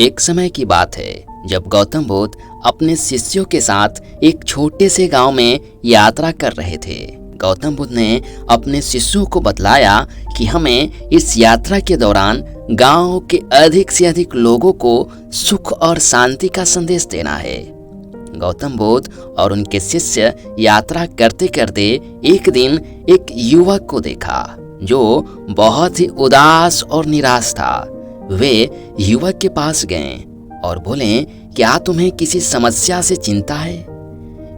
एक समय की बात है जब गौतम बुद्ध अपने शिष्यों के साथ एक छोटे से गांव में यात्रा कर रहे थे। गौतम बुद्ध ने अपने शिष्यों को बतलाया कि हमें इस यात्रा के दौरान गांव के अधिक से अधिक लोगों को सुख और शांति का संदेश देना है। गौतम बुद्ध और उनके शिष्य यात्रा करते करते एक दिन एक युवक को देखा जो बहुत ही उदास और निराश था। वे युवक के पास गए और बोले, क्या तुम्हें किसी समस्या से चिंता है?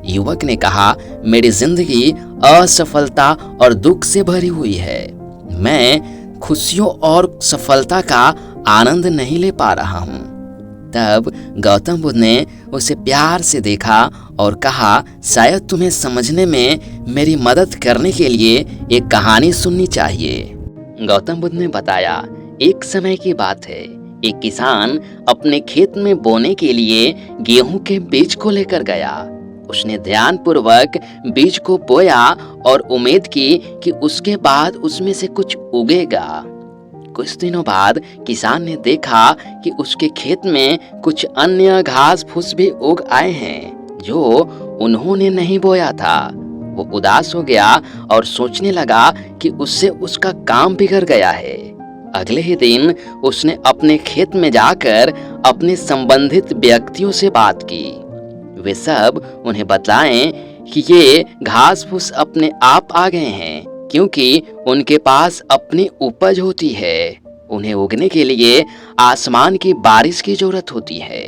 युवक ने कहा, मेरी जिंदगी असफलता और दुख से भरी हुई है। मैं खुशियों और सफलता का आनंद नहीं ले पा रहा हूँ। तब गौतम बुद्ध ने उसे प्यार से देखा और कहा, शायद तुम्हें समझने में मेरी मदद करने के लिए एक कहानी सुननी चाहिए। गौतम बुद्ध ने बताया, एक समय की बात है, एक किसान अपने खेत में बोने के लिए गेहूं के बीज को लेकर गया। उसने ध्यानपूर्वक बीज को बोया और उम्मीद की कि उसके बाद उसमें से कुछ उगेगा। कुछ दिनों बाद किसान ने देखा कि उसके खेत में कुछ अन्य घास फूस भी उग आए हैं जो उन्होंने नहीं बोया था। वो उदास हो गया और सोचने लगा कि उससे उसका काम बिगड़ गया है। अगले ही दिन उसने अपने खेत में जाकर अपने संबंधित व्यक्तियों से बात की। वे सब उन्हें बतलाएं कि ये घास फूस अपने आप आ गए हैं क्योंकि उनके पास अपनी उपज होती है। उन्हें उगने के लिए आसमान की बारिश की जरूरत होती है।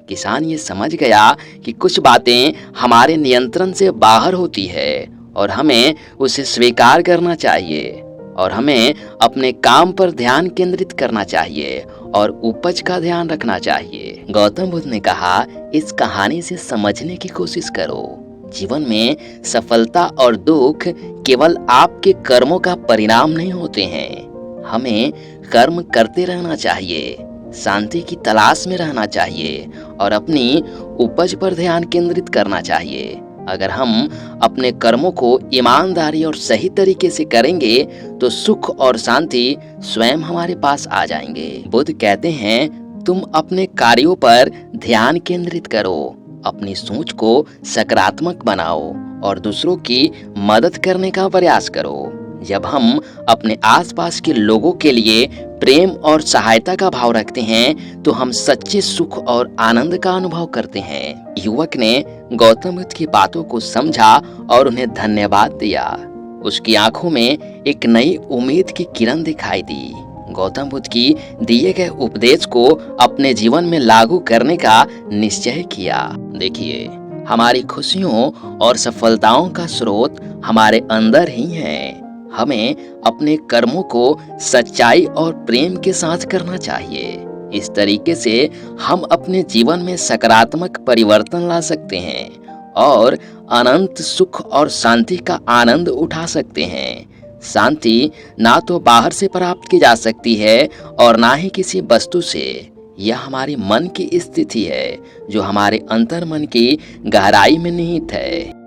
किसान ये समझ गया कि कुछ बातें हमारे नियंत्रण से बाहर होती है और हमें उसे स्वीकार करना चाहिए और हमें अपने काम पर ध्यान केंद्रित करना चाहिए और उपज का ध्यान रखना चाहिए। गौतम बुद्ध ने कहा, इस कहानी से समझने की कोशिश करो। जीवन में सफलता और दुख केवल आपके कर्मों का परिणाम नहीं होते हैं। हमें कर्म करते रहना चाहिए, शांति की तलाश में रहना चाहिए और अपनी उपज पर ध्यान केंद्रित करना चाहिए। अगर हम अपने कर्मों को ईमानदारी और सही तरीके से करेंगे तो सुख और शांति स्वयं हमारे पास आ जाएंगे। बुद्ध कहते हैं, तुम अपने कार्यों पर ध्यान केंद्रित करो, अपनी सोच को सकारात्मक बनाओ और दूसरों की मदद करने का प्रयास करो। जब हम अपने आसपास के लोगों के लिए प्रेम और सहायता का भाव रखते हैं तो हम सच्चे सुख और आनंद का अनुभव करते हैं। युवक ने गौतम बुद्ध की बातों को समझा और उन्हें धन्यवाद दिया। उसकी आंखों में एक नई उम्मीद की किरण दिखाई दी। गौतम बुद्ध की दिए गए उपदेश को अपने जीवन में लागू करने का निश्चय किया। देखिए, हमारी खुशियों और सफलताओं का स्रोत हमारे अंदर ही है। हमें अपने कर्मों को सच्चाई और प्रेम के साथ करना चाहिए। इस तरीके से हम अपने जीवन में सकारात्मक परिवर्तन ला सकते हैं और अनंत सुख और शांति का आनंद उठा सकते हैं। शांति ना तो बाहर से प्राप्त की जा सकती है और ना ही किसी वस्तु से। यह हमारी मन की स्थिति है जो हमारे अंतर्मन की गहराई में निहित है।